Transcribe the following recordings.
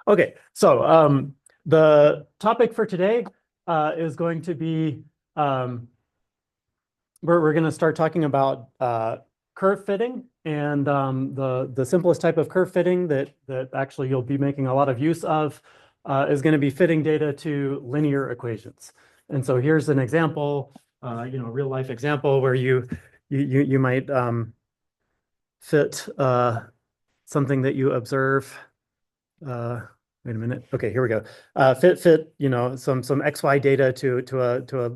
Okay, so the topic for today is going to be we're going to start talking about curve fitting, and the simplest type of curve fitting that actually you'll be making a lot of use of is going to be fitting data to linear equations. And so here's an example, real life example where you might fit something that you observe. Uh, Wait a minute. Okay, here we go. Fit, some XY data to a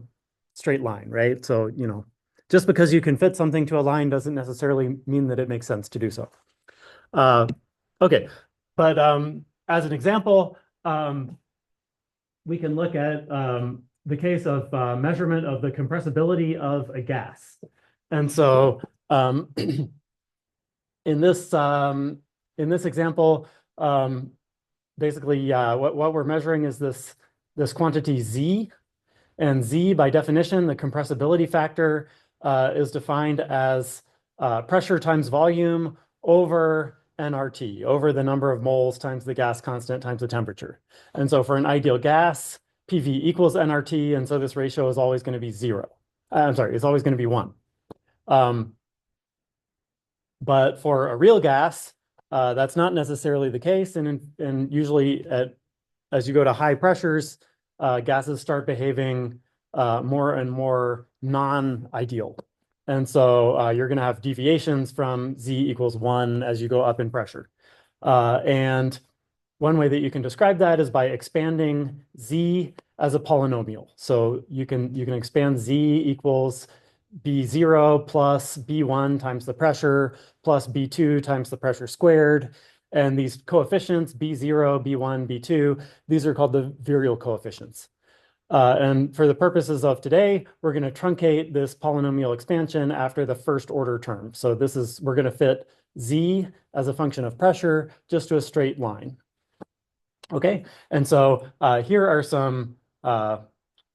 straight line, right? So, just because you can fit something to a line doesn't necessarily mean that it makes sense to do so. Uh, okay, but as an example, we can look at the case of measurement of the compressibility of a gas. And so in this example, basically, what we're measuring is this quantity Z, and Z, by definition, the compressibility factor is defined as pressure times volume over nRT, over the number of moles times the gas constant times the temperature. And so for an ideal gas, PV equals nRT, and so this ratio is always going to be zero. I'm sorry, it's always going to be one. But for a real gas, that's not necessarily the case. And usually as you go to high pressures, gases start behaving more and more non-ideal. And so you're going to have deviations from Z equals 1 as you go up in pressure. And one way that you can describe that is by expanding Z as a polynomial. So you can expand Z equals B0 plus B1 times the pressure plus B2 times the pressure squared. And these coefficients, B0, B1, B2, these are called the virial coefficients. And for the purposes of today, we're going to truncate this polynomial expansion after the first order term. So we're going to fit Z as a function of pressure just to a straight line. Okay, and so here are some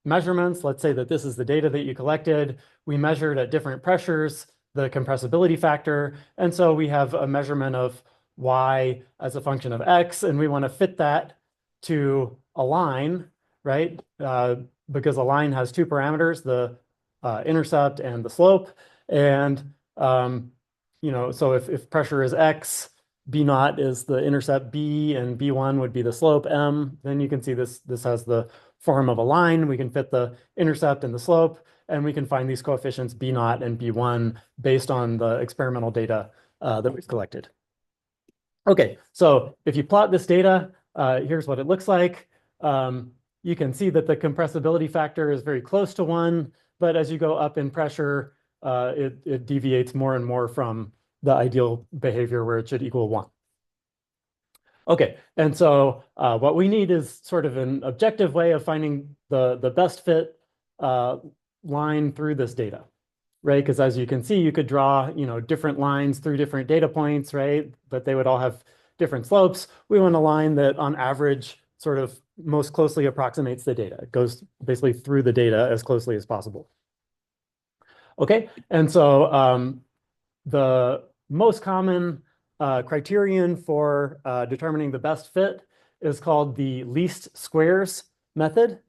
measurements. Let's say that this is the data that you collected. We measured at different pressures the compressibility factor. And so we have a measurement of Y as a function of X, and we want to fit that to a line, right? Because a line has two parameters, the intercept and the slope. And, so if pressure is X, B naught is the intercept B, and B1 would be the slope M, then you can see this has the form of a line. We can fit the intercept and the slope, and we can find these coefficients B naught and B1 based on the experimental data that we've collected. Okay, so if you plot this data, here's what it looks like. You can see that the compressibility factor is very close to 1, but as you go up in pressure, it deviates more and more from the ideal behavior where it should equal 1. Okay, and so what we need is sort of an objective way of finding the best fit line through this data, right? Because as you can see, you could draw different lines through different data points, right? But they would all have different slopes. We want a line that on average sort of most closely approximates the data. It goes basically through the data as closely as possible. Okay, and so the most common criterion for determining the best fit is called the least squares method.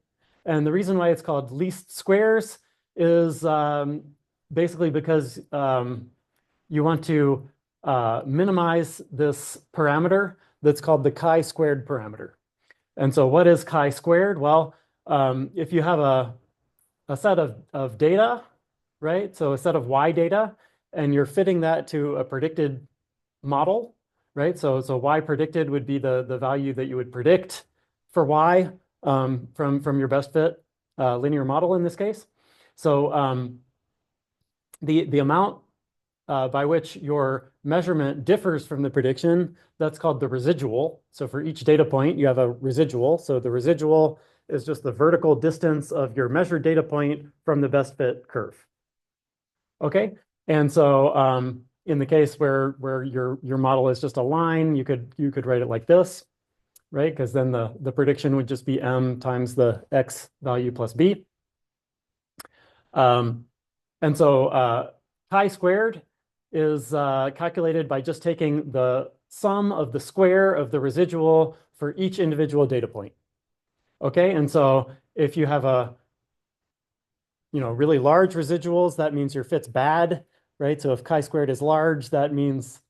And the reason why it's called least squares is basically because you want to minimize this parameter that's called the chi-squared parameter. And so what is chi-squared? Well, if you have a set of data, right? So a set of Y data, and you're fitting that to a predicted model, right? So Y predicted would be the value that you would predict for Y from your best fit linear model in this case. So the amount by which your measurement differs from the prediction, that's called the residual. So for each data point, you have a residual. So the residual is just the vertical distance of your measured data point from the best fit curve. Okay, and so in the case where your model is just a line, you could write it like this, right? Because then the prediction would just be M times the X value plus B. And so chi-squared is calculated by just taking the sum of the square of the residual for each individual data point. Okay, and so if you have a really large residuals, that means your fit's bad, right? So if chi-squared is large, that means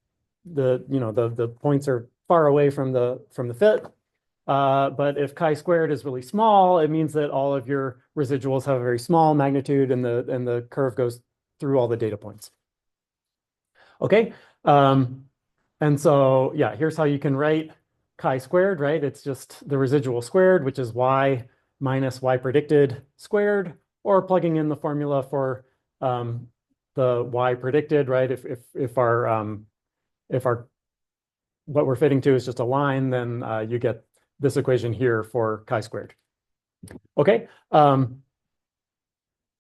the points are far away from the fit. But if chi-squared is really small, it means that all of your residuals have a very small magnitude, and the curve goes through all the data points. Okay, and so yeah, here's how you can write chi-squared, right? It's just the residual squared, which is y minus y predicted squared, or plugging in the formula for the y predicted, right? If our what we're fitting to is just a line, then you get this equation here for chi-squared. Okay,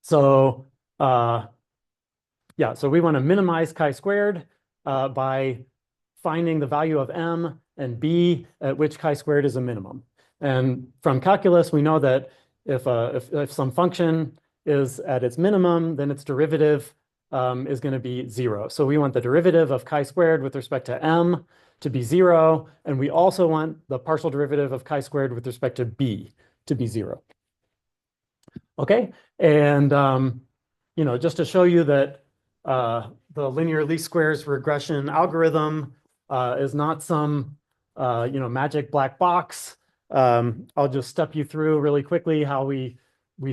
so yeah, so we want to minimize chi-squared by finding the value of m and b at which chi-squared is a minimum. And from calculus, we know that if some function is at its minimum, then its derivative is going to be 0. So we want the derivative of chi-squared with respect to m to be 0, and we also want the partial derivative of chi-squared with respect to b to be 0. Okay, and just to show you that the linear least squares regression algorithm is not some magic black box. I'll just step you through really quickly how we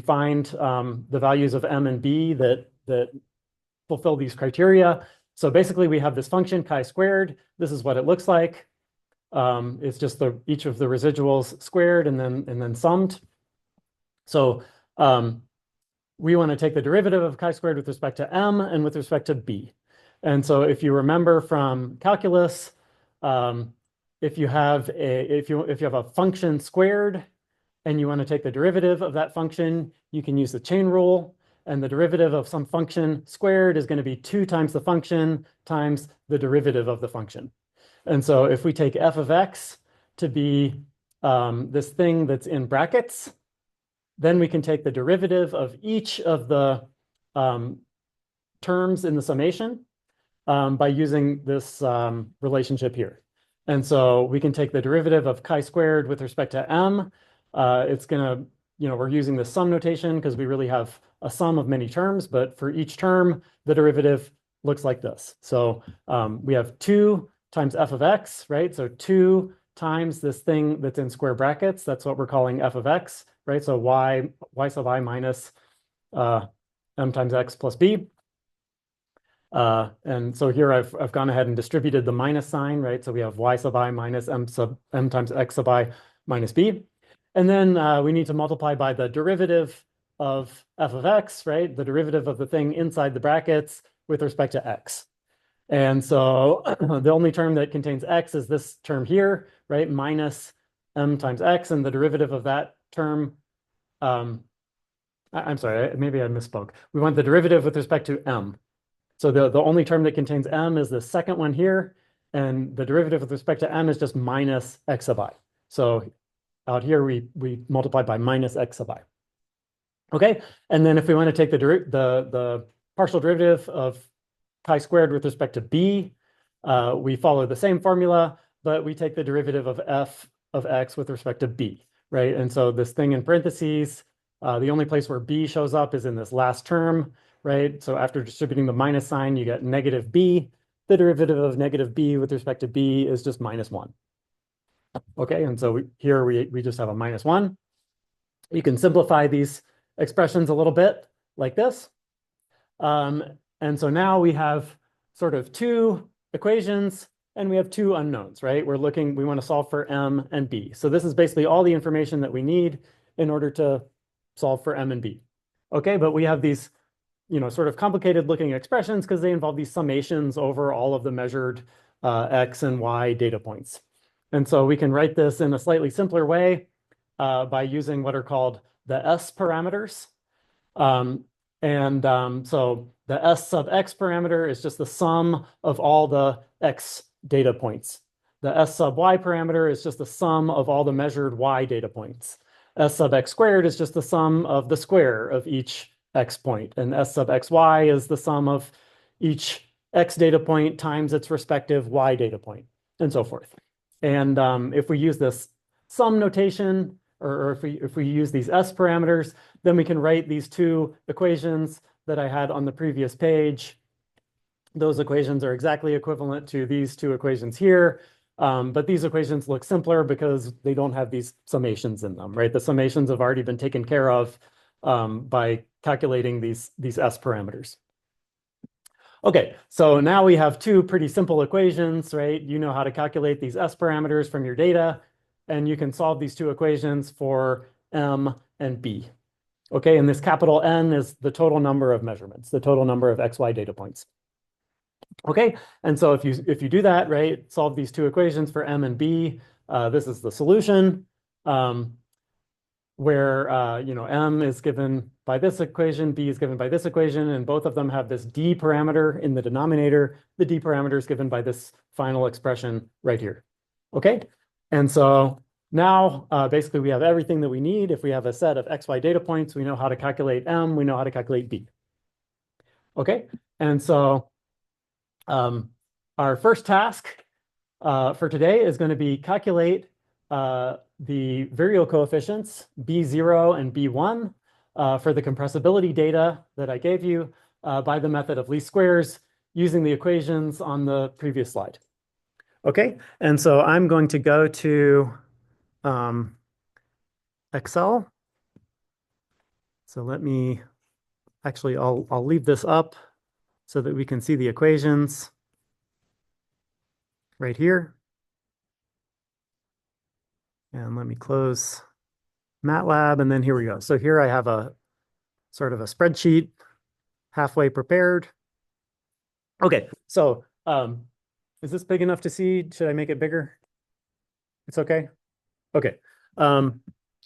find the values of m and b that fulfill these criteria. So basically, we have this function chi-squared. This is what it looks like. It's just each of the residuals squared and then summed. So we want to take the derivative of chi-squared with respect to m and with respect to b. And so if you remember from calculus, if you have a function squared and you want to take the derivative of that function, you can use the chain rule. And the derivative of some function squared is going to be 2 times the function times the derivative of the function. And so if we take f of x to be this thing that's in brackets, then we can take the derivative of each of the terms in the summation by using this relationship here. And so we can take the derivative of chi-squared with respect to m. It's going to, we're using the sum notation because we really have a sum of many terms, but for each term, the derivative looks like this. So we have 2 times f of x, right? So 2 times this thing that's in square brackets. That's what we're calling f of x, right? So y sub I minus m times x plus b. And so here I've gone ahead and distributed the minus sign, right? So we have y sub I minus m times x sub I minus b. And then we need to multiply by the derivative of f of x, right? The derivative of the thing inside the brackets with respect to x. And so the only term that contains x is this term here, right? Minus m times x, and the derivative of that term, I'm sorry, maybe I misspoke. We want the derivative with respect to m. So the only term that contains m is the second one here, and the derivative with respect to m is just minus x sub I. So out here, we multiply by minus x sub I. Okay, and then if we want to take the partial derivative of chi-squared with respect to b, we follow the same formula, but we take the derivative of f of x with respect to b, right? And so this thing in parentheses, the only place where b shows up is in this last term, right? So after distributing the minus sign, you get negative b. The derivative of negative b with respect to b is just minus 1. Okay, and so here we just have a minus 1. You can simplify these expressions a little bit like this. And so now we have sort of 2 equations and we have 2 unknowns, right? We want to solve for m and b. So this is basically all the information that we need in order to solve for m and b. Okay, but we have these, sort of complicated looking expressions because they involve these summations over all of the measured x and y data points. And so we can write this in a slightly simpler way by using what are called the S parameters. So the S sub x parameter is just the sum of all the x data points. The S sub y parameter is just the sum of all the measured y data points. S sub x squared is just the sum of the square of each x point. And S sub xy is the sum of each x data point times its respective y data point. and so forth. And if we use this sum notation, or if we use these S parameters, then we can write these two equations that I had on the previous page. Those equations are exactly equivalent to these two equations here. But these equations look simpler because they don't have these summations in them, right? The summations have already been taken care of by calculating these S parameters. Okay, so now we have two pretty simple equations, right? You know how to calculate these S parameters from your data, and you can solve these two equations for M and B. Okay, and this capital N is the total number of measurements, the total number of XY data points. Okay, and so if you do that, right, solve these two equations for M and B, this is the solution. Where M is given by this equation, B is given by this equation, and both of them have this D parameter in the denominator. The D parameter is given by this final expression right here. Okay, and so now basically we have everything that we need. If we have a set of XY data points, we know how to calculate M, we know how to calculate B. Okay, and so our first task for today is going to be calculate the virial coefficients B0 and B1 for the compressibility data that I gave you by the method of least squares using the equations on the previous slide. Okay, and so I'm going to go to Excel. So let me, actually, I'll leave this up so that we can see the equations right here. And let me close MATLAB, and then here we go. So here I have a sort of a spreadsheet halfway prepared. Okay, so is this big enough to see? Should I make it bigger? It's okay? Okay. All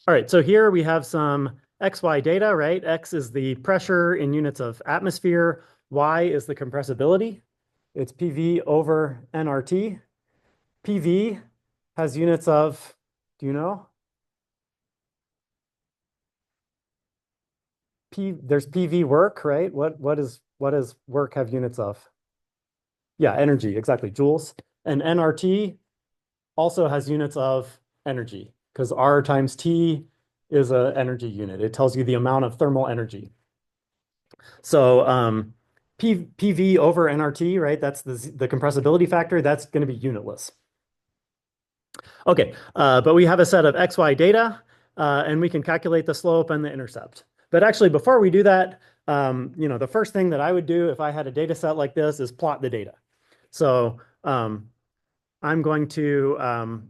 right, so here we have some XY data, right? X is the pressure in units of atmosphere. Y is the compressibility. It's PV over nRT. PV has units of, do you know? There's PV work, right? What does work have units of? Yeah, energy, exactly, joules. And nRT also has units of energy because R times T is an energy unit. It tells you the amount of thermal energy. So PV over nRT, right? That's the compressibility factor. That's going to be unitless. Okay, but we have a set of XY data, and we can calculate the slope and the intercept. But actually, before we do that, the first thing that I would do if I had a data set like this is plot the data. So I'm going to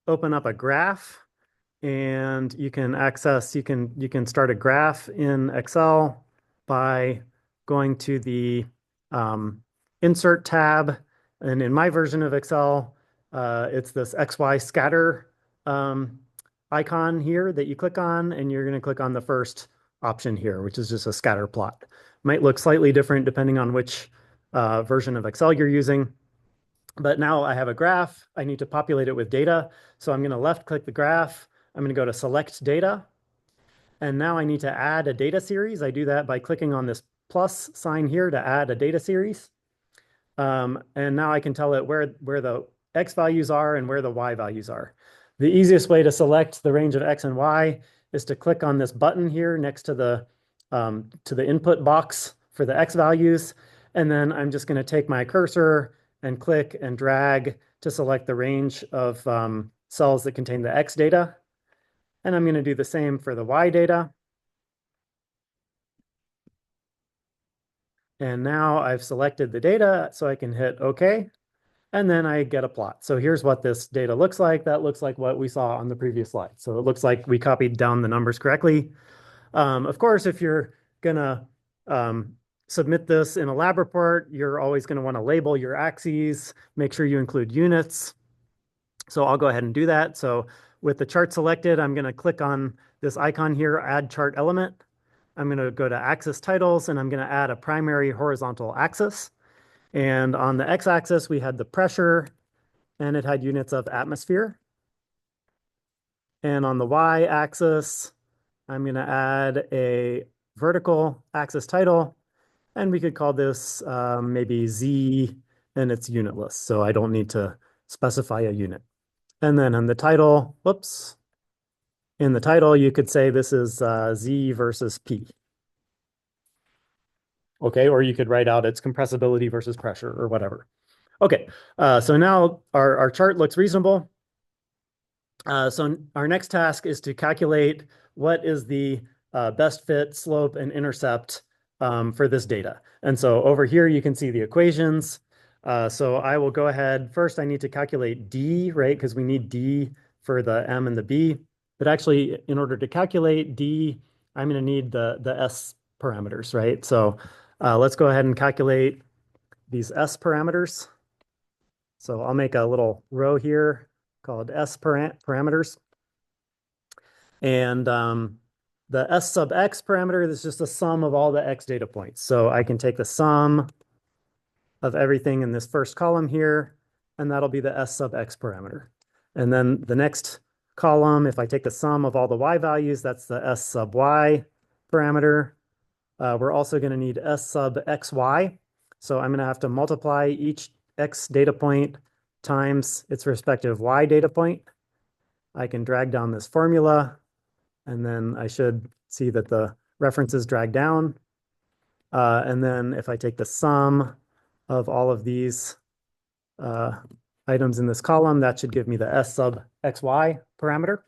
open up a graph, and you can start a graph in Excel by going to the Insert tab. And in my version of Excel, it's this XY scatter icon here that you click on, and you're going to click on the first option here, which is just a scatter plot. Might look slightly different depending on which version of Excel you're using. But now I have a graph. I need to populate it with data. So I'm going to left click the graph. I'm going to go to select data. And now I need to add a data series. I do that by clicking on this plus sign here to add a data series. And now I can tell it where the X values are and where the Y values are. The easiest way to select the range of X and Y is to click on this button here next to the input box for the X values. And then I'm just going to take my cursor and click and drag to select the range of cells that contain the X data. And I'm going to do the same for the Y data. And now I've selected the data, so I can hit OK. And then I get a plot. So here's what this data looks like. That looks like what we saw on the previous slide. So it looks like we copied down the numbers correctly. Of course, if you're going to submit this in a lab report, you're always going to want to label your axes, make sure you include units. So I'll go ahead and do that. So with the chart selected, I'm going to click on this icon here, Add Chart Element. I'm going to go to Axis Titles, and I'm going to add a primary horizontal axis. And on the x-axis, we had the pressure, and it had units of atmosphere. And on the y-axis, I'm going to add a vertical axis title, and we could call this maybe Z, and it's unitless. So I don't need to specify a unit. And then in the title, whoops, in the title, you could say this is Z versus P. Okay, or you could write out its compressibility versus pressure or whatever. Okay, so now our chart looks reasonable. So our next task is to calculate what is the best fit slope and intercept for this data. And so over here, you can see the equations. So I will go ahead. First, I need to calculate D, right? Because we need D for the M and the B. But actually, in order to calculate D, I'm going to need the S parameters, right? So let's go ahead and calculate these S parameters. So I'll make a little row here called S parameters. And the S sub X parameter is just the sum of all the X data points. So I can take the sum of everything in this first column here, and that'll be the S sub X parameter. And then the next column, if I take the sum of all the Y values, that's the S sub Y parameter. We're also going to need S sub XY. So I'm going to have to multiply each X data point times its respective Y data point. I can drag down this formula, and then I should see that the references drag down. And then if I take the sum of all of these items in this column, that should give me the S sub XY parameter.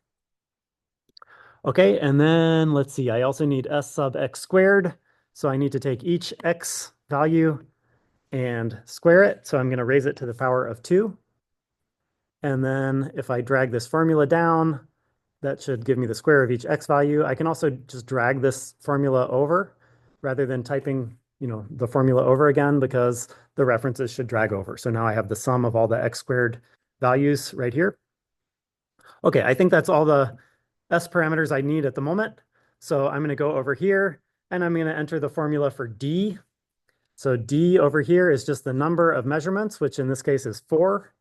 Okay, and then let's see, I also need S sub X squared. So I need to take each X value and square it. So I'm going to raise it to the power of 2. And then if I drag this formula down, that should give me the square of each X value. I can also just drag this formula over rather than typing, the formula over again, because the references should drag over. So now I have the sum of all the X squared values right here. Okay, I think that's all the S parameters I need at the moment. So I'm going to go over here and I'm going to enter the formula for D. So D over here is just the number of measurements, which in this case is 4,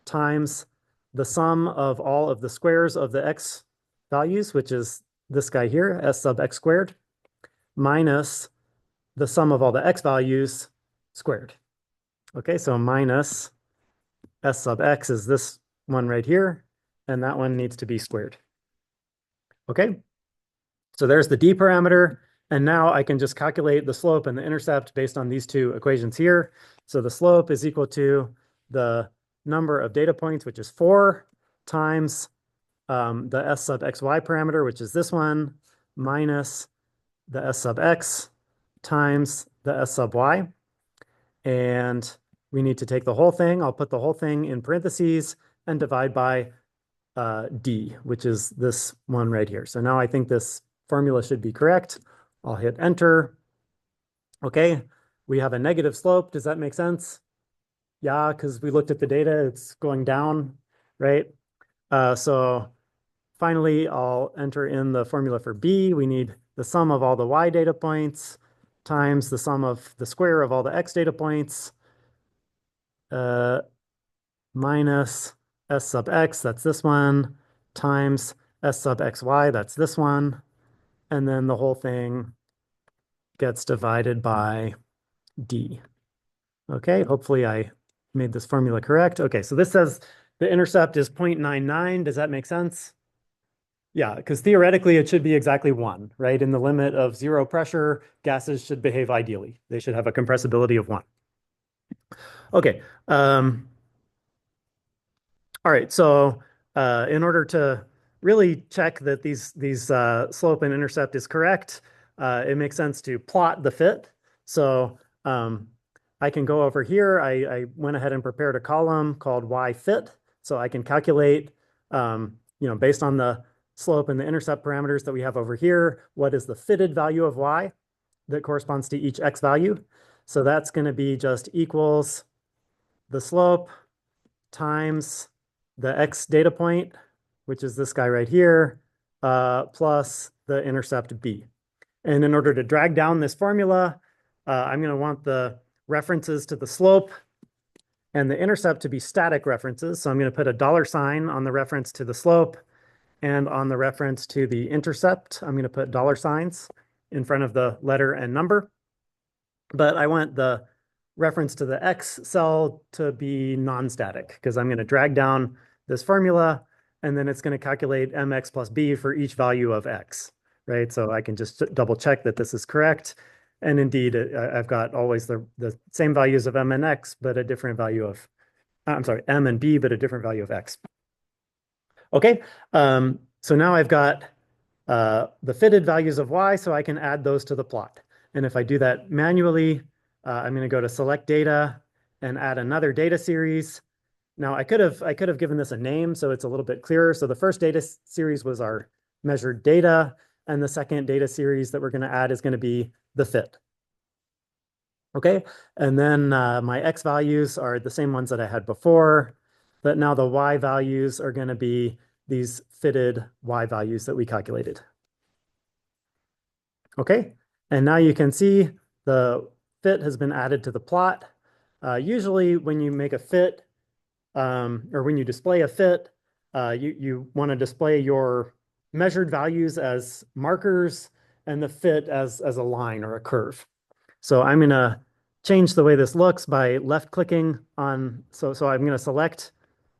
times the sum of all of the squares of the X values, which is this guy here, S sub X squared, minus the sum of all the X values squared. Okay, so minus S sub X is this one right here, and that one needs to be squared. Okay, so there's the D parameter. And now I can just calculate the slope and the intercept based on these two equations here. So the slope is equal to the number of data points, which is 4, times the S sub XY parameter, which is this one, minus the S sub X times the S sub Y. And we need to take the whole thing. I'll put the whole thing in parentheses and divide by D, which is this one right here. So now I think this formula should be correct. I'll hit enter. Okay, we have a negative slope. Does that make sense? Yeah, because we looked at the data, it's going down, right? So finally, I'll enter in the formula for B. We need the sum of all the Y data points times the sum of the square of all the X data points minus S sub X, that's this one, times S sub XY, that's this one. And then the whole thing gets divided by D. Okay, hopefully I made this formula correct. Okay, so this says the intercept is 0.99. Does that make sense? Yeah, because theoretically it should be exactly 1, right? In the limit of 0 pressure, gases should behave ideally. They should have a compressibility of 1. Okay. All right, so in order to really check that these slope and intercept is correct, it makes sense to plot the fit. So I can go over here. I went ahead and prepared a column called Y fit. So I can calculate, based on the slope and the intercept parameters that we have over here, what is the fitted value of Y that corresponds to each X value. So that's going to be just equals the slope times the X data point, which is this guy right here, plus the intercept B. And in order to drag down this formula, I'm going to want the references to the slope and the intercept to be static references. So I'm going to put a $sign on the reference to the slope, and on the reference to the intercept, I'm going to put $signs in front of the letter and number. But I want the reference to the X cell to be non-static because I'm going to drag down this formula and then it's going to calculate mx plus b for each value of X, right? So I can just double check that this is correct. And indeed, I've got always the same values of m and X, but a different value of, I'm sorry, m and b, but a different value of X. Okay, so now I've got the fitted values of Y, so I can add those to the plot. And if I do that manually, I'm going to go to select data and add another data series. Now I could have given this a name so it's a little bit clearer. So the first data series was our measured data, and the second data series that we're going to add is going to be the fit. Okay, and then my X values are the same ones that I had before, but now the Y values are going to be these fitted Y values that we calculated. Okay, and now you can see the fit has been added to the plot. Usually when you make a fit, or when you display a fit, you want to display your measured values as markers and the fit as a line or a curve. So I'm going to change the way this looks by left-clicking on, so I'm going to select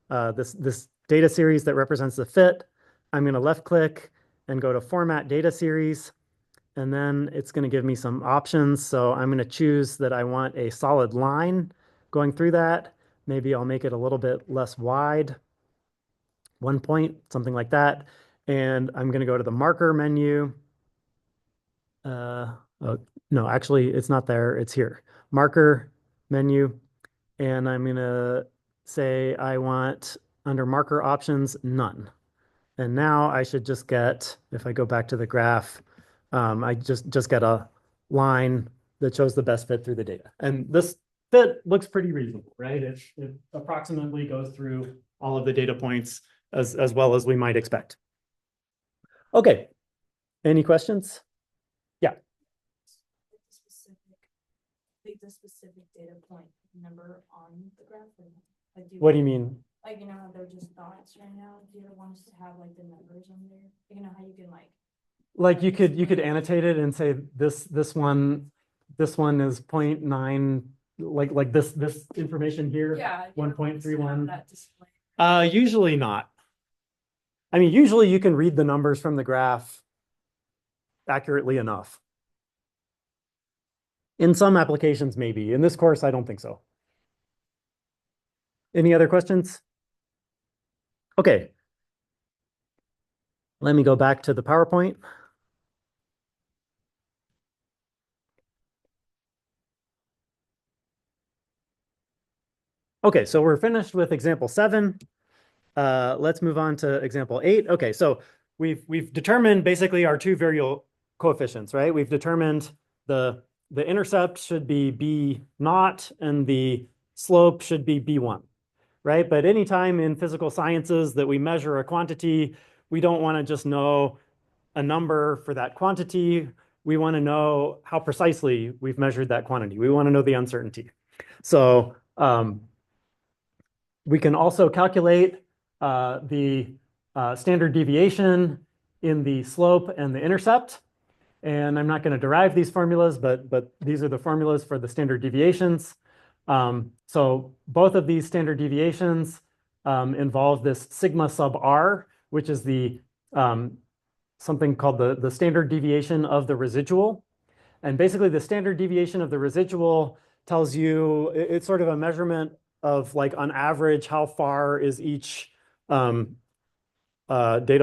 this data series that represents the fit. I'm going to left-click and go to Format Data Series, and then it's going to give me some options. So I'm going to choose that I want a solid line going through that. Maybe I'll make it a little bit less wide, 1 point, something like that. And I'm going to go to the marker menu. Oh, no, actually, it's not there. It's here. Marker menu. And I'm going to say I want under marker options, none. And now I should just get, if I go back to the graph, I just get a line that shows the best fit through the data. And this fit looks pretty reasonable, right? It approximately goes through all of the data points as well as we might expect. Okay, any questions? Yeah. The specific data point number on the graph? Like, what do you mean? Like, you know how they're just dots right now? Do you ever want us to have like the numbers on there? You know how you can like you could annotate it and say this one is 0.9, like this information here, yeah, 1.31. Usually not. I mean, usually you can read the numbers from the graph accurately enough. In some applications, maybe. In this course, I don't think so. Any other questions? Okay. Let me go back to the PowerPoint. Okay, so we're finished with example 7. Let's move on to example 8. Okay, so we've determined basically our two variable coefficients, right? We've determined the intercept should be B0 and the slope should be B1, right? But anytime in physical sciences that we measure a quantity, we don't want to just know a number for that quantity. We want to know how precisely we've measured that quantity. We want to know the uncertainty. So we can also calculate the standard deviation in the slope and the intercept. And I'm not going to derive these formulas, but these are the formulas for the standard deviations. So both of these standard deviations involve this sigma sub r, which is the something called the standard deviation of the residual. And basically the standard deviation of the residual tells you, it's sort of a measurement of like on average, how far is each data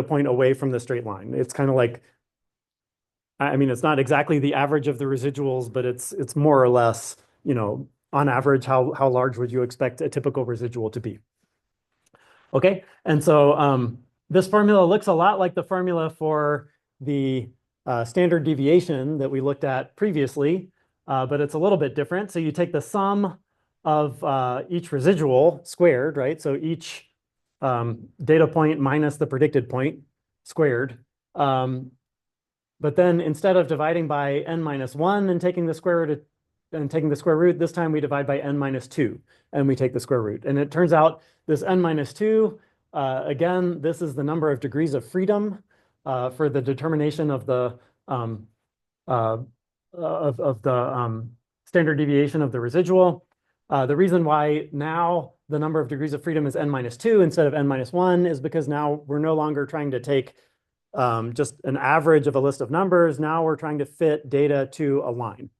point away from the straight line. It's kind of like, I mean, it's not exactly the average of the residuals, but it's more or less, you know, on average, how large would you expect a typical residual to be? Okay, and so this formula looks a lot like the formula for the standard deviation that we looked at previously, but it's a little bit different. So you take the sum of each residual squared, right? So each data point minus the predicted point squared. But then instead of dividing by n minus 1 and taking the square root this time we divide by n minus 2 and we take the square root. And it turns out this n minus 2, again, this is the number of degrees of freedom for the determination of the standard deviation of the residual. The reason why now the number of degrees of freedom is n minus 2 instead of n minus 1 is because now we're no longer trying to take just an average of a list of numbers. Now we're trying to fit data to a line.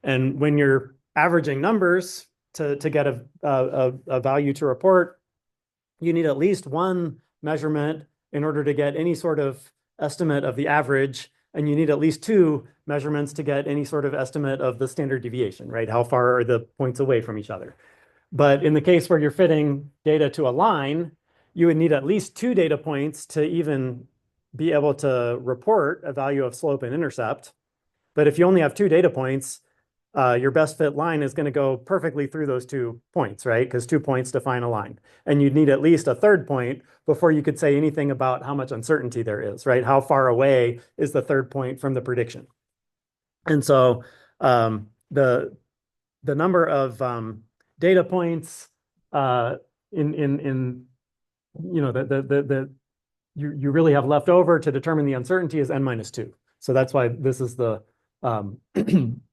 And when you're averaging numbers to get a value to report, you need at least one measurement in order to get any sort of estimate of the average, and you need at least two measurements to get any sort of estimate of the standard deviation, right? How far are the points away from each other? But in the case where you're fitting data to a line, you would need at least two data points to even be able to report a value of slope and intercept. But if you only have two data points, your best fit line is going to go perfectly through those 2 points, right? Because 2 points define a line. And you'd need at least a third point before you could say anything about how much uncertainty there is, right? How far away is the third point from the prediction? And so the number of data points in you really have left over to determine the uncertainty is n minus 2. So that's why this is the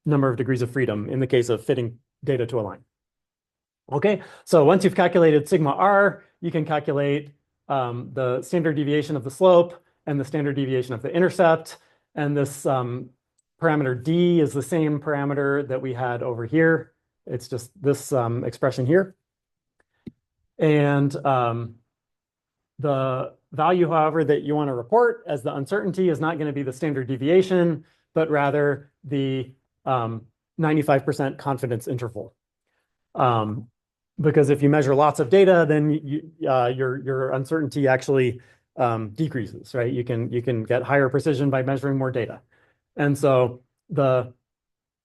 number of degrees of freedom in the case of fitting data to a line. Okay, so once you've calculated sigma r, you can calculate the standard deviation of the slope and the standard deviation of the intercept. And this parameter d is the same parameter that we had over here. It's just this expression here. And the value, however, that you want to report as the uncertainty is not going to be the standard deviation, but rather the 95% confidence interval. Because if you measure lots of data, then your uncertainty actually decreases, right? You can get higher precision by measuring more data. And so the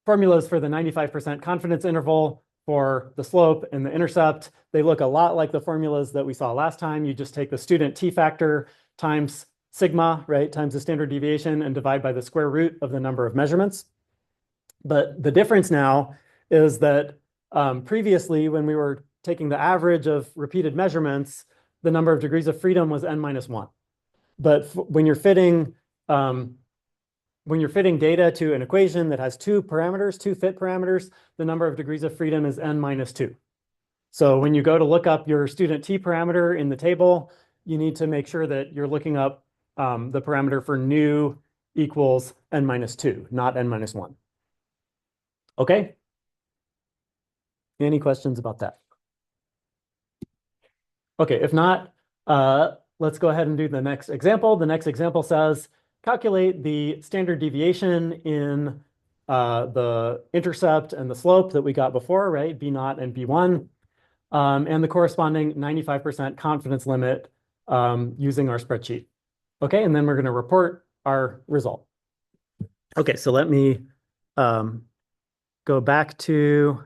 formulas for the 95% confidence interval for the slope and the intercept, they look a lot like the formulas that we saw last time. You just take the student t-factor times sigma, right, times the standard deviation and divide by the square root of the number of measurements. But the difference now is that previously, when we were taking the average of repeated measurements, the number of degrees of freedom was n minus 1. But when you're fitting data to an equation that has two fit parameters, the number of degrees of freedom is n minus 2. So when you go to look up your student t parameter in the table, you need to make sure that you're looking up the parameter for new equals n minus 2, not n minus 1. Okay? Any questions about that? Okay, if not, let's go ahead and do the next example. The next example says, calculate the standard deviation in the intercept and the slope that we got before, right? B0 and B1, and the corresponding 95% confidence limit using our spreadsheet. Okay, and then we're going to report our result. Okay, so let me go back to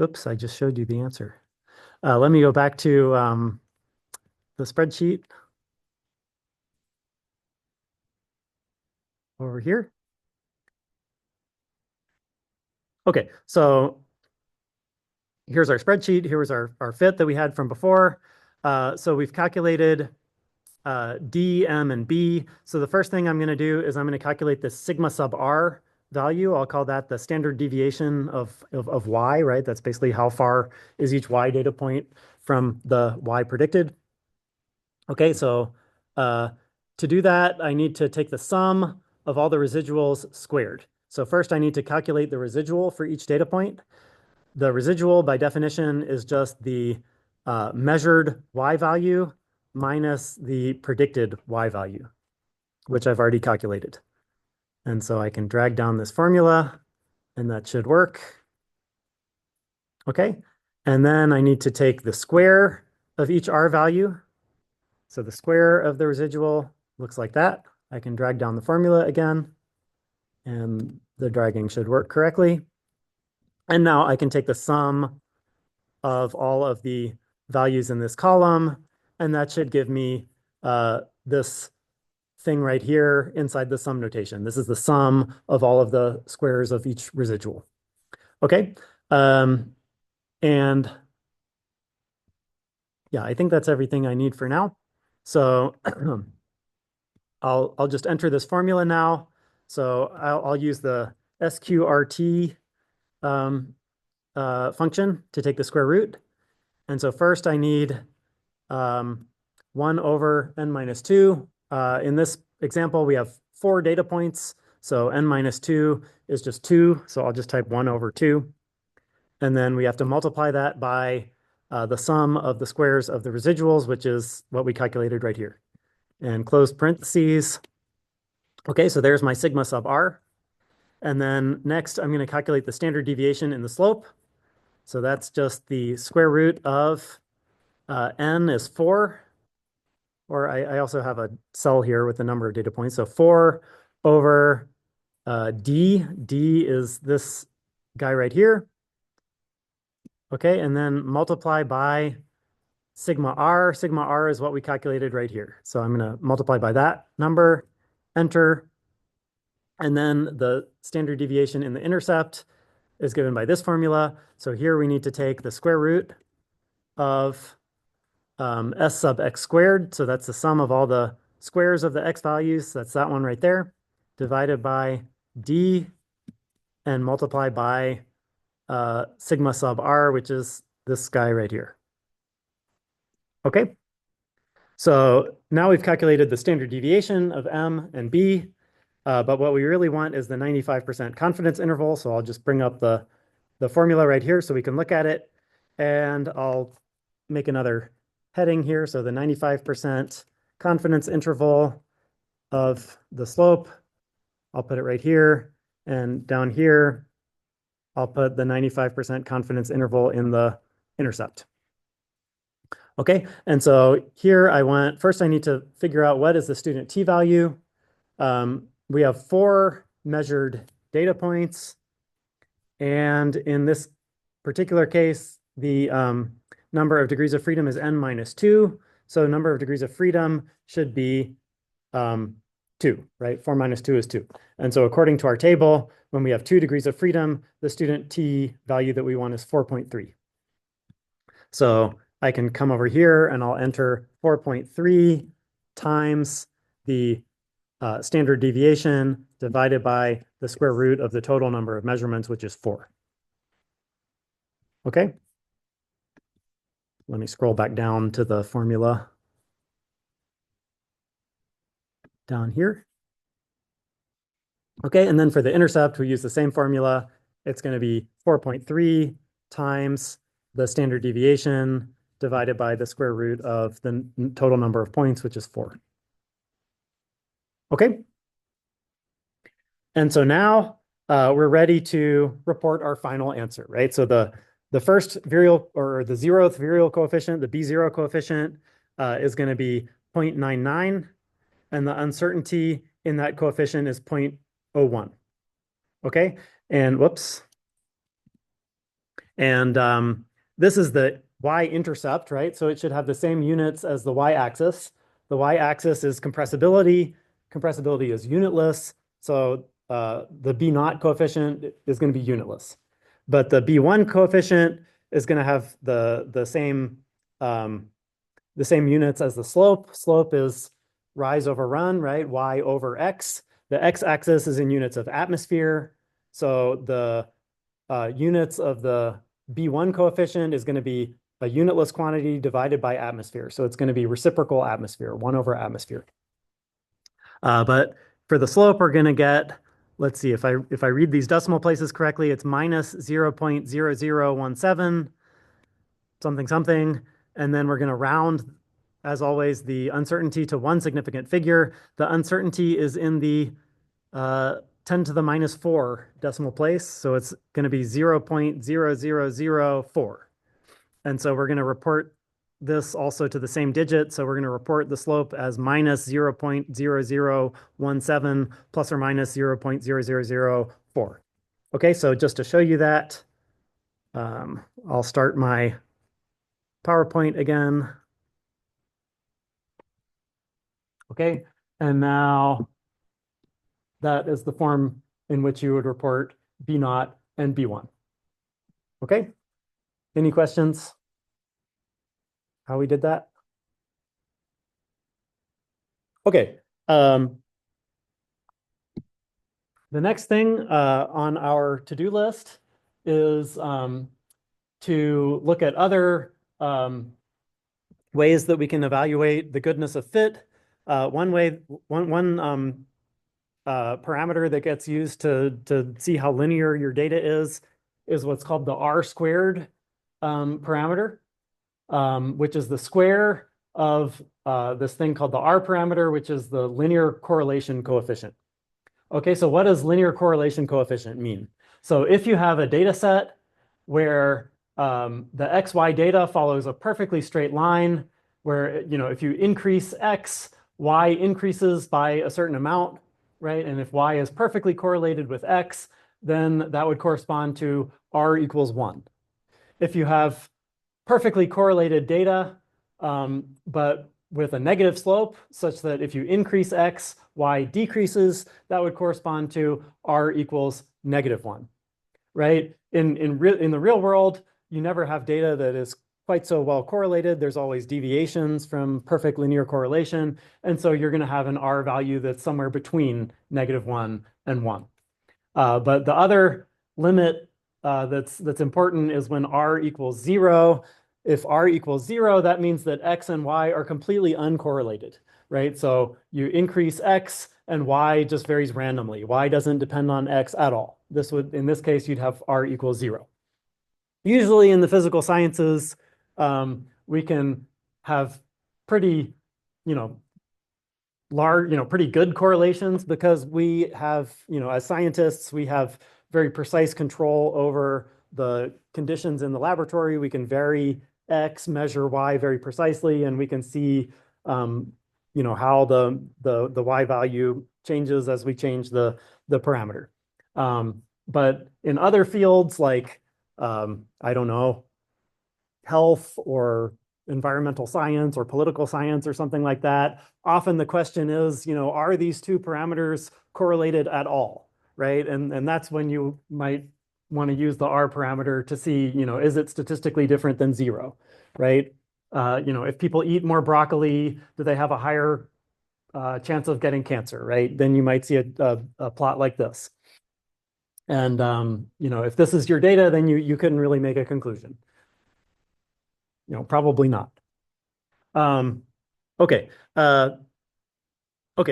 oops, I just showed you the answer. Let me go back to the spreadsheet over here. Okay, so here's our spreadsheet. Here was our fit that we had from before. So we've calculated D, M, and B. So the first thing I'm going to do is I'm going to calculate the sigma sub r value. I'll call that the standard deviation of y, right? That's basically how far is each y data point from the y predicted. Okay, so to do that, I need to take the sum of all the residuals squared. So first I need to calculate the residual for each data point. The residual, by definition, is just the measured y value minus the predicted y value, which I've already calculated. And so I can drag down this formula, and that should work. Okay, and then I need to take the square of each r value. So the square of the residual looks like that. I can drag down the formula again, and the dragging should work correctly. And now I can take the sum of all of the values in this column, and that should give me this thing right here inside the sum notation. This is the sum of all of the squares of each residual. Okay, and yeah, I think that's everything I need for now. So I'll just enter this formula now. So I'll use the sqrt function to take the square root. And so first I need 1 over n minus 2. In this example, we have 4 data points. So n minus 2 is just 2. So I'll just type 1 over 2. And then we have to multiply that by the sum of the squares of the residuals, which is what we calculated right here. And close parentheses. Okay, so there's my sigma sub r. And then next, I'm going to calculate the standard deviation in the slope. So that's just the square root of n is 4. Or I also have a cell here with the number of data points. So 4 over d. D is this guy right here. Okay, and then multiply by sigma r. Sigma r is what we calculated right here. So I'm going to multiply by that number, enter. And then the standard deviation in the intercept is given by this formula. So here we need to take the square root of s sub x squared. So that's the sum of all the squares of the x values. That's that one right there, divided by d and multiply by sigma sub r, which is this guy right here. Okay. So now we've calculated the standard deviation of m and b, but what we really want is the 95% confidence interval. So I'll just bring up the formula right here so we can look at it. And I'll make another heading here. So the 95% confidence interval of the slope, I'll put it right here. And down here, I'll put the 95% confidence interval in the intercept. Okay, and so here first I need to figure out what is the student t-value. We have 4 measured data points. And in this particular case, the number of degrees of freedom is n minus 2. So number of degrees of freedom should be 2, right? 4 minus 2 is 2. And so according to our table, when we have 2 degrees of freedom, the student t value that we want is 4.3. So I can come over here and I'll enter 4.3 times the standard deviation divided by the square root of the total number of measurements, which is 4. Okay. Let me scroll back down to the formula down here. Okay, and then for the intercept, we use the same formula. It's going to be 4.3 times the standard deviation divided by the square root of the total number of points, which is 4. Okay. And so now we're ready to report our final answer, right? So the first virial, or the 0th virial coefficient, the B0 coefficient, is going to be 0.99, and the uncertainty in that coefficient is 0.01. Okay, and whoops. And this is the y-intercept, right? So it should have the same units as the y-axis. The y-axis is compressibility. Compressibility is unitless. So the B0 coefficient is going to be unitless. But the B1 coefficient is going to have the same units as the slope. Slope is rise over run, right? Y over x. The x-axis is in units of atmosphere. So the units of the B1 coefficient is going to be a unitless quantity divided by atmosphere. So it's going to be reciprocal atmosphere, 1 over atmosphere. But for the slope, we're going to get, let's see, if I read these decimal places correctly, it's minus 0.0017, something, something. And then we're going to round, as always, the uncertainty to 1 significant figure. The uncertainty is in the 10 to the minus 4 decimal place. So it's going to be 0.0004. And so we're going to report this also to the same digit. So we're going to report the slope as minus 0.0017 plus or minus 0.0004. Okay, so just to show you that, I'll start my PowerPoint again. Okay, and now that is the form in which you would report B0 and B1. Okay, any questions? How we did that? Okay. The next thing on our to-do list is to look at other ways that we can evaluate the goodness of fit. One parameter that gets used to see how linear your data is what's called the R squared parameter, which is the square of this thing called the R parameter, which is the linear correlation coefficient. Okay, so what does linear correlation coefficient mean? So if you have a data set where the XY data follows a perfectly straight line, where if you increase X, Y increases by a certain amount, right? And if Y is perfectly correlated with X, then that would correspond to R equals 1. If you have perfectly correlated data, but with a negative slope, such that if you increase X, Y decreases, that would correspond to R equals -1, right? In the real world, you never have data that is quite so well correlated. There's always deviations from perfect linear correlation. And so you're going to have an R value that's somewhere between -1 and 1. But the other limit that's important is when R equals 0. If R equals 0, that means that X and Y are completely uncorrelated, right? So you increase X and Y just varies randomly. Y doesn't depend on X at all. In this case, you'd have R equals 0. Usually in the physical sciences, we can have pretty, large, pretty good correlations because we have, as scientists, we have very precise control over the conditions in the laboratory. We can vary X, measure Y very precisely, and we can see, how the Y value changes as we change the parameter. But in other fields like, I don't know, health or environmental science or political science or something like that, often the question is, are these two parameters correlated at all, right? And that's when you might want to use the R parameter to see, is it statistically different than 0, right? If people eat more broccoli, do they have a higher chance of getting cancer, right? Then you might see a plot like this. And if this is your data, then you couldn't really make a conclusion. Probably not. Okay.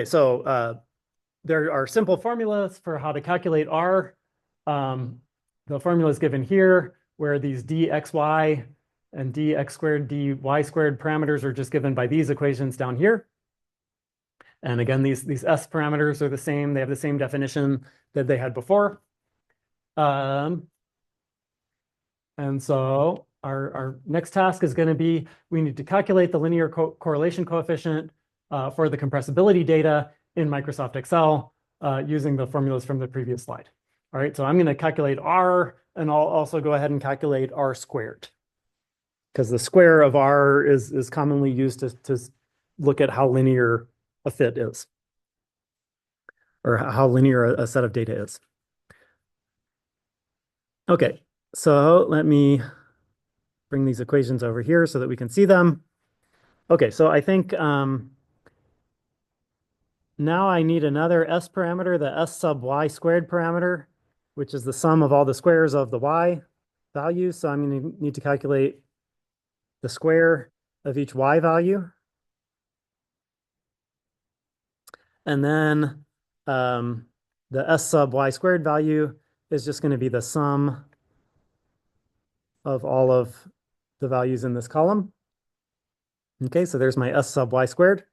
So there are simple formulas for how to calculate R. The formula is given here, where these dxy and dx squared, dy squared parameters are just given by these equations down here. And again, these S parameters are the same. They have the same definition that they had before. And so our next task is going to be, we need to calculate the linear correlation coefficient for the compressibility data in Microsoft Excel using the formulas from the previous slide. All right, so I'm going to calculate R, and I'll also go ahead and calculate R squared, because the square of R is commonly used to look at how linear a fit is, or how linear a set of data is. Okay, so let me bring these equations over here so that we can see them. Okay, so I think now I need another S parameter, the S sub Y squared parameter, which is the sum of all the squares of the Y values. So I'm going to need to calculate the square of each Y value. And then the S sub Y squared value is just going to be the sum of all of the values in this column. Okay, so there's my S sub Y squared.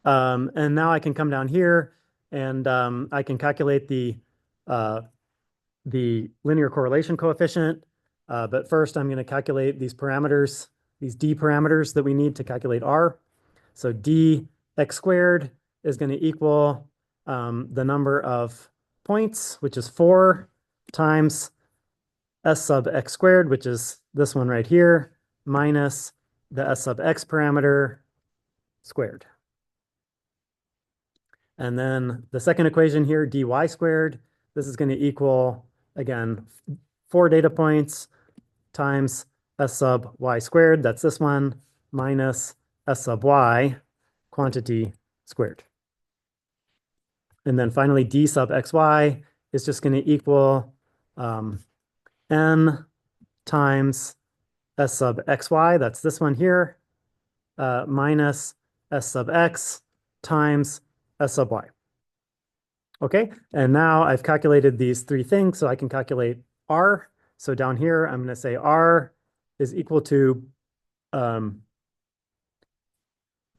And now I can come down here and I can calculate the linear correlation coefficient. But first I'm going to calculate these parameters, these D parameters that we need to calculate R. So dx squared is going to equal the number of points, which is 4, times S sub x squared, which is this one right here, minus the S sub x parameter squared. And then the second equation here, dy squared, this is going to equal, again, 4 data points times S sub y squared, that's this one, minus S sub y quantity squared. And then finally, d sub xy is just going to equal n times s sub xy, that's this one here, minus s sub x times s sub y. Okay, and now I've calculated these three things, so I can calculate r. So down here, I'm going to say r is equal to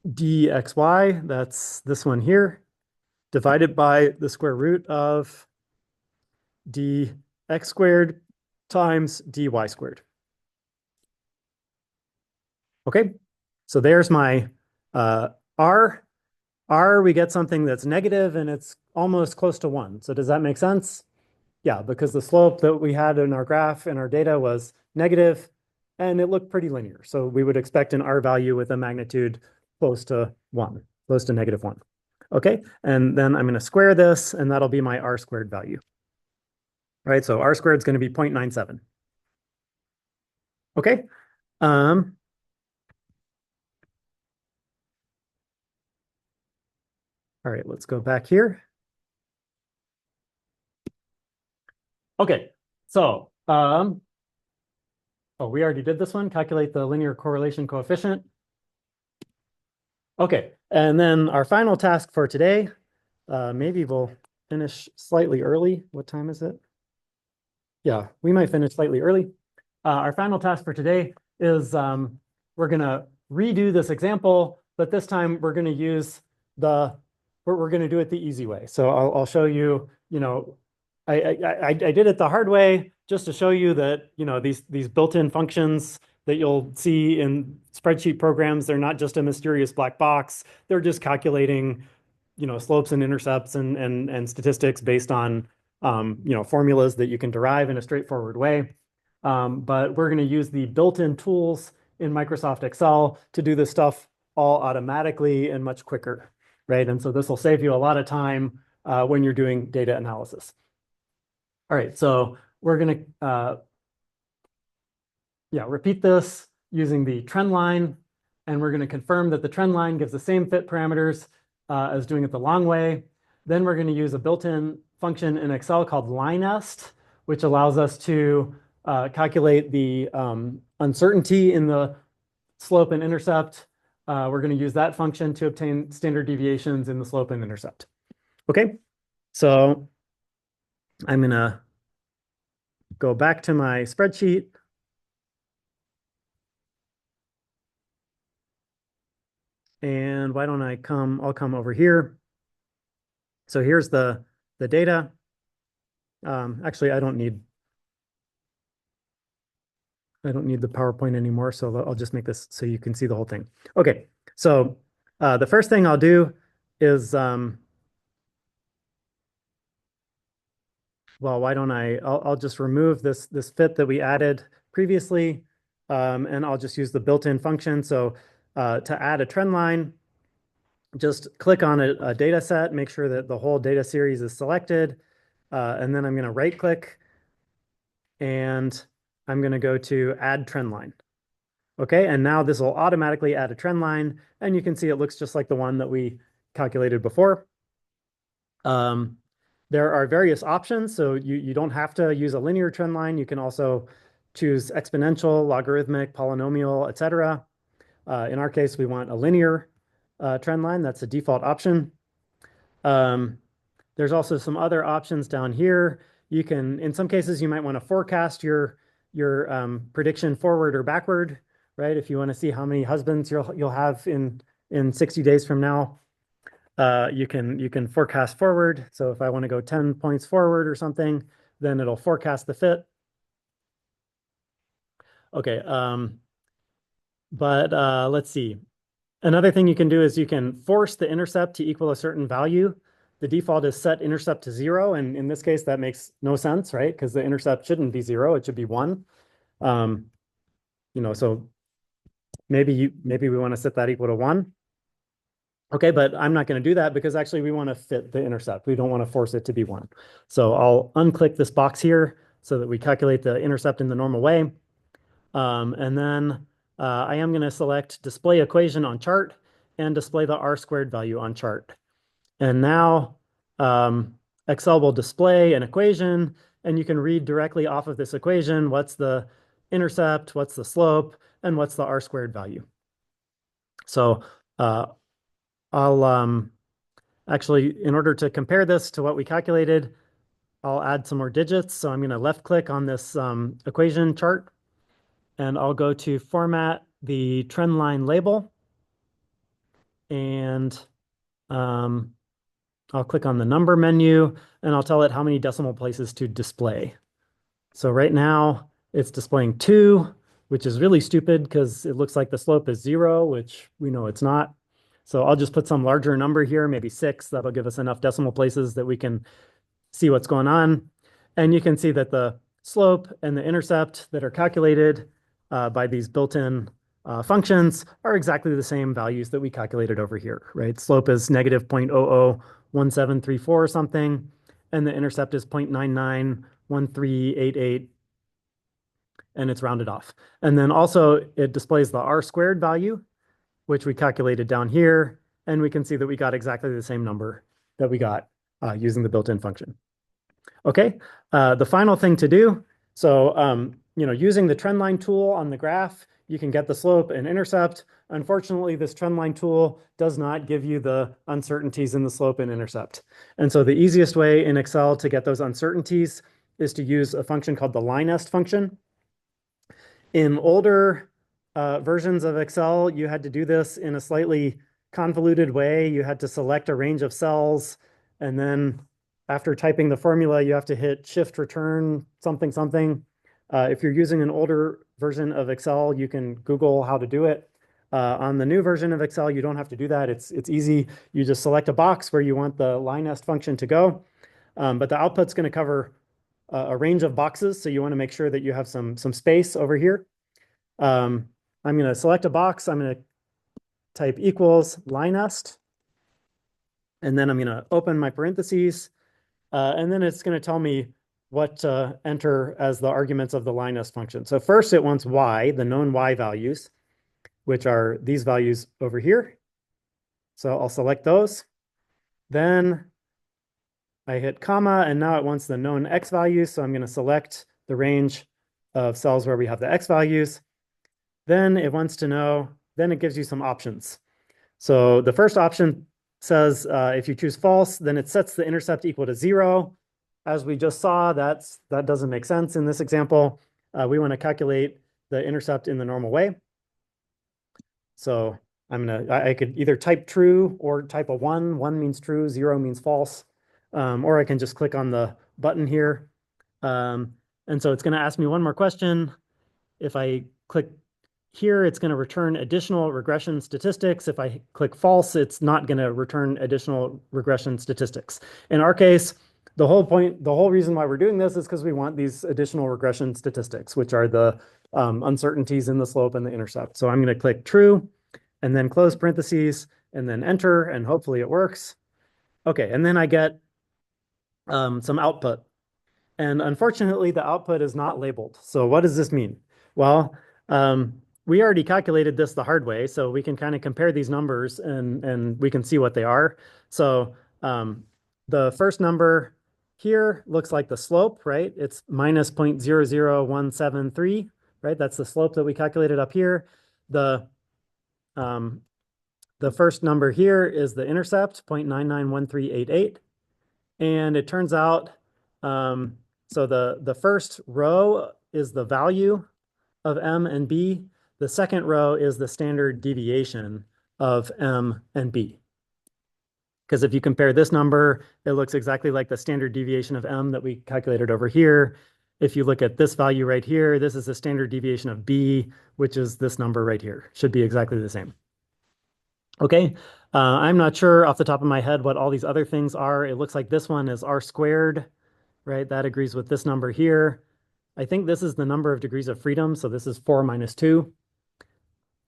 dxy, that's this one here, divided by the square root of dx squared times dy squared. Okay, so there's my r. R, we get something that's negative and it's almost close to 1. So does that make sense? Yeah, because the slope that we had in our graph in our data was negative and it looked pretty linear. So we would expect an R value with a magnitude close to 1, close to -1. Okay, and then I'm going to square this and that'll be my R squared value. Right, so R squared is going to be 0.97. Okay. All right, let's go back here. Okay, so oh, we already did this one. Calculate the linear correlation coefficient. Okay, and then our final task for today, maybe we'll finish slightly early. What time is it? Yeah, we might finish slightly early. Our final task for today is we're going to redo this example, but this time we're going to use we're going to do it the easy way. So I'll show you, I did it the hard way just to show you that, these built-in functions that you'll see in spreadsheet programs, they're not just a mysterious black box. They're just calculating, slopes and intercepts and statistics based on, formulas that you can derive in a straightforward way. But we're going to use the built-in tools in Microsoft Excel to do this stuff all automatically and much quicker, right? And so this will save you a lot of time when you're doing data analysis. All right, so we're going to repeat this using the trend line, and we're going to confirm that the trend line gives the same fit parameters as doing it the long way. Then we're going to use a built-in function in Excel called linest, which allows us to calculate the uncertainty in the slope and intercept. We're going to use that function to obtain standard deviations in the slope and intercept. Okay, so I'm going to go back to my spreadsheet. And why don't I'll come over here. So here's the data. Actually, I don't need the PowerPoint anymore, so I'll just make this so you can see the whole thing. Okay, so the first thing I'll do is, well, why don't I'll just remove this fit that we added previously, and I'll just use the built-in function. So to add a trend line, just click on a data set, make sure that the whole data series is selected, and then I'm going to right click and I'm going to go to add trend line. Okay, and now this will automatically add a trend line, and you can see it looks just like the one that we calculated before. There are various options, so you don't have to use a linear trend line. You can also choose exponential, logarithmic, polynomial, etc. In our case, we want a linear trend line. That's the default option. There's also some other options down here. You can, in some cases, you might want to forecast your prediction forward or backward, right? If you want to see how many husbands you'll have in 60 days from now, you can forecast forward. So if I want to go 10 points forward or something, then it'll forecast the fit. Okay, but let's see. Another thing you can do is you can force the intercept to equal a certain value. The default is set intercept to 0, and in this case, that makes no sense, right? Because the intercept shouldn't be 0, it should be 1. So maybe we want to set that equal to 1. Okay, but I'm not going to do that because actually we want to fit the intercept. We don't want to force it to be 1. So I'll unclick this box here so that we calculate the intercept in the normal way. And then I am going to select display equation on chart and display the R squared value on chart. And now Excel will display an equation, and you can read directly off of this equation what's the intercept, what's the slope, and what's the r squared value. So I'll actually, in order to compare this to what we calculated, I'll add some more digits. So I'm going to left click on this equation chart, and I'll go to format the trend line label, and I'll click on the number menu, and I'll tell it how many decimal places to display. So right now it's displaying 2, which is really stupid because it looks like the slope is 0, which we know it's not. So I'll just put some larger number here, maybe 6. That'll give us enough decimal places that we can see what's going on. And you can see that the slope and the intercept that are calculated by these built-in functions are exactly the same values that we calculated over here, right? Slope is negative 0.001734 or something, and the intercept is 0.991388, and it's rounded off. And then also it displays the r squared value, which we calculated down here, and we can see that we got exactly the same number that we got using the built-in function. Okay, the final thing to do, so using the trend line tool on the graph, you can get the slope and intercept. Unfortunately, this trend line tool does not give you the uncertainties in the slope and intercept. And so the easiest way in Excel to get those uncertainties is to use a function called the linest function. In older versions of Excel, you had to do this in a slightly convoluted way. You had to select a range of cells, and then after typing the formula, you have to hit shift return something something. If you're using an older version of Excel, you can Google how to do it. On the new version of Excel, you don't have to do that. It's easy. You just select a box where you want the linest function to go. But the output's going to cover a range of boxes, so you want to make sure that you have some space over here. I'm going to select a box. I'm going to type equals linest, and then I'm going to open my parentheses, and then it's going to tell me what to enter as the arguments of the linest function. So first it wants y, the known y values, which are these values over here. So I'll select those. Then I hit comma, and now it wants the known x values. So I'm going to select the range of cells where we have the x values. Then it wants to know, then it gives you some options. So the first option says if you choose false, then it sets the intercept equal to 0. As we just saw, that doesn't make sense in this example. We want to calculate the intercept in the normal way. So I could either type true or type a 1. 1 means true, 0 means false. Or I can just click on the button here. And so it's going to ask me one more question. If I click here, it's going to return additional regression statistics. If I click false, it's not going to return additional regression statistics. In our case, the whole reason why we're doing this is because we want these additional regression statistics, which are the uncertainties in the slope and the intercept. So I'm going to click true, and then close parentheses, and then enter, and hopefully it works. Okay, and then I get some output. And unfortunately, the output is not labeled. So what does this mean? Well, we already calculated this the hard way, so we can kind of compare these numbers and we can see what they are. So the first number here looks like the slope, right? It's minus 0.00173, right? That's the slope that we calculated up here. The first number here is the intercept, 0.991388. And it turns out, so the first row is the value of M and B. The second row is the standard deviation of M and B. Because if you compare this number, it looks exactly like the standard deviation of M that we calculated over here. If you look at this value right here, this is the standard deviation of B, which is this number right here. Should be exactly the same. Okay, I'm not sure off the top of my head what all these other things are. It looks like this one is r squared, right? That agrees with this number here. I think this is the number of degrees of freedom, so this is 4 minus 2.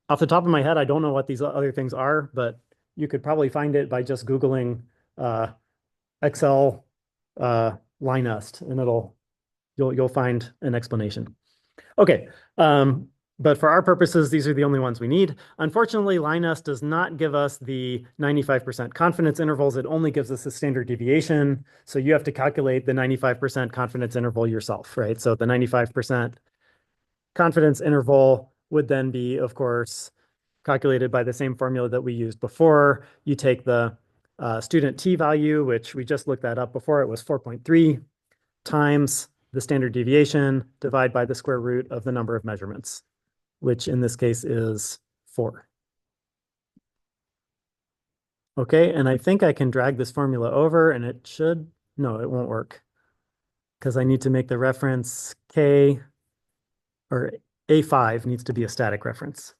Off the top of my head, I don't know what these other things are, but you could probably find it by just Googling Excel linest, and you'll find an explanation. Okay, But for our purposes, these are the only ones we need. Unfortunately, Linus does not give us the 95% confidence intervals. It only gives us a standard deviation. So you have to calculate the 95% confidence interval yourself, right? So the 95% confidence interval would then be, of course, calculated by the same formula that we used before. You take the student t value, which we just looked that up before. It was 4.3 times the standard deviation, divide by the square root of the number of measurements, which in this case is 4. Okay, and I think I can drag this formula over and it should, no, it won't work because I need to make the reference K or A5 needs to be a static reference.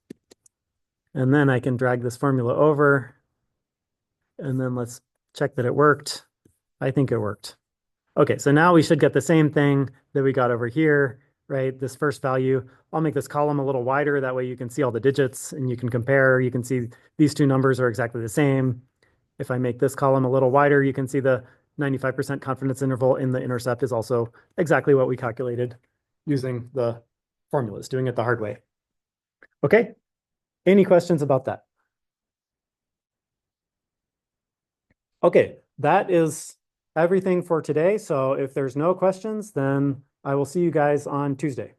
And then I can drag this formula over and then let's check that it worked. I think it worked. Okay, so now we should get the same thing that we got over here, right? This first value. I'll make this column a little wider. That way you can see all the digits and you can compare. You can see these two numbers are exactly the same. If I make this column a little wider, you can see the 95% confidence interval in the intercept is also exactly what we calculated using the formulas, doing it the hard way. Okay, any questions about that? Okay, that is everything for today. So if there's no questions, then I will see you guys on Tuesday.